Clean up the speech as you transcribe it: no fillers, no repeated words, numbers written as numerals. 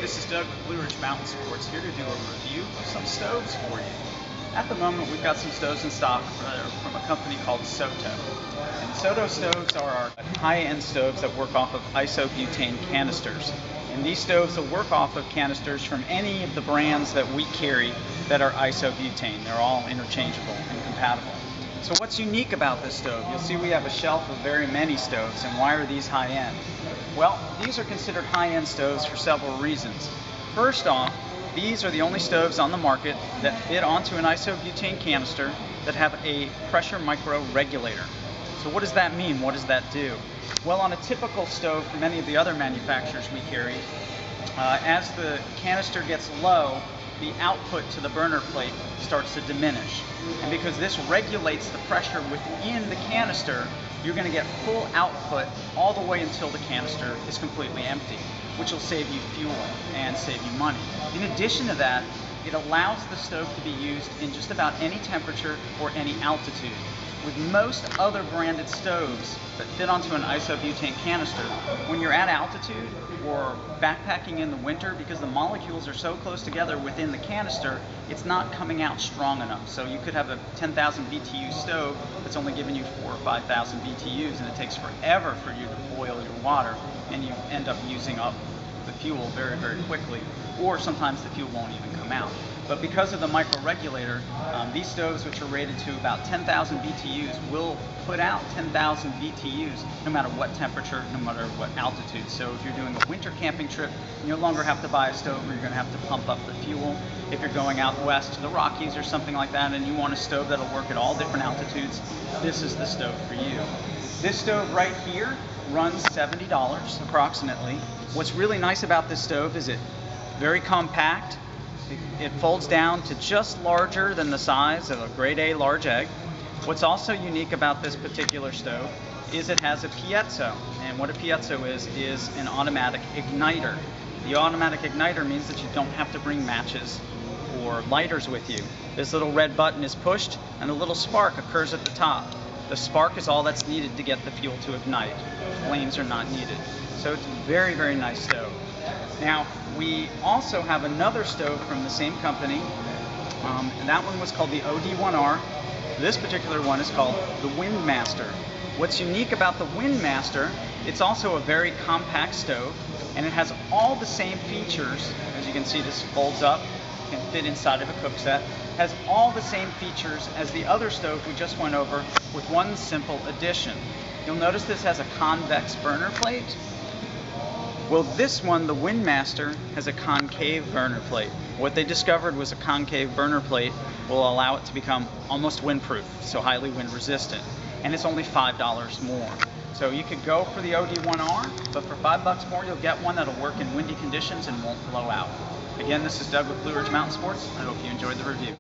this is Doug with Blue Ridge Mountain Sports, here to do a review of some stoves for you. At the moment, we've got some stoves in stock from a company called Soto. And Soto Stoves are our high-end stoves that work off of isobutane canisters. And these stoves will work off of canisters from any of the brands that we carry that are isobutane. They're all interchangeable and compatible. So what's unique about this stove? You'll see we have a shelf of very many stoves. And why are these high-end? Well, these are considered high-end stoves for several reasons. First off, these are the only stoves on the market that fit onto an isobutane canister that have a pressure micro regulator. So what does that mean? What does that do? Well, on a typical stove from any of the other manufacturers we carry, as the canister gets low, the output to the burner plate starts to diminish. And because this regulates the pressure within the canister, you're going to get full output all the way until the canister is completely empty, which will save you fuel and save you money. In addition to that, it allows the stove to be used in just about any temperature or any altitude. With most other branded stoves that fit onto an isobutane canister, when you're at altitude or backpacking in the winter, because the molecules are so close together within the canister, it's not coming out strong enough. So you could have a 10,000 BTU stove that's only giving you 4,000 or 5,000 BTUs, and it takes forever for you to boil your water, and you end up using up the fuel very, very quickly, or sometimes the fuel won't even come out. But because of the micro-regulator, these stoves, which are rated to about 10,000 BTUs, will put out 10,000 BTUs no matter what temperature, no matter what altitude. So if you're doing a winter camping trip, you no longer have to buy a stove where you're going to have to pump up the fuel. If you're going out west to the Rockies or something like that and you want a stove that'll work at all different altitudes, this is the stove for you. This stove right here runs $70 approximately. What's really nice about this stove is it's very compact. It folds down to just larger than the size of a grade A large egg. What's also unique about this particular stove is it has a piezo. And what a piezo is an automatic igniter. The automatic igniter means that you don't have to bring matches or lighters with you. This little red button is pushed and a little spark occurs at the top. The spark is all that's needed to get the fuel to ignite. Flames are not needed. So it's a very, very nice stove. Now, we also have another stove from the same company, and that one was called the OD-1R. This particular one is called the WindMaster. What's unique about the WindMaster, it's also a very compact stove, and it has all the same features. As you can see, this folds up, can fit inside of a cook set, has all the same features as the other stove we just went over, with one simple addition. You'll notice this has a convex burner plate. Well, this one, the WindMaster, has a concave burner plate. What they discovered was a concave burner plate will allow it to become almost windproof, so highly wind resistant. And it's only $5 more. So you could go for the OD-1R, but for $5 more, you'll get one that'll work in windy conditions and won't blow out. Again, this is Doug with Blue Ridge Mountain Sports. I hope you enjoyed the review.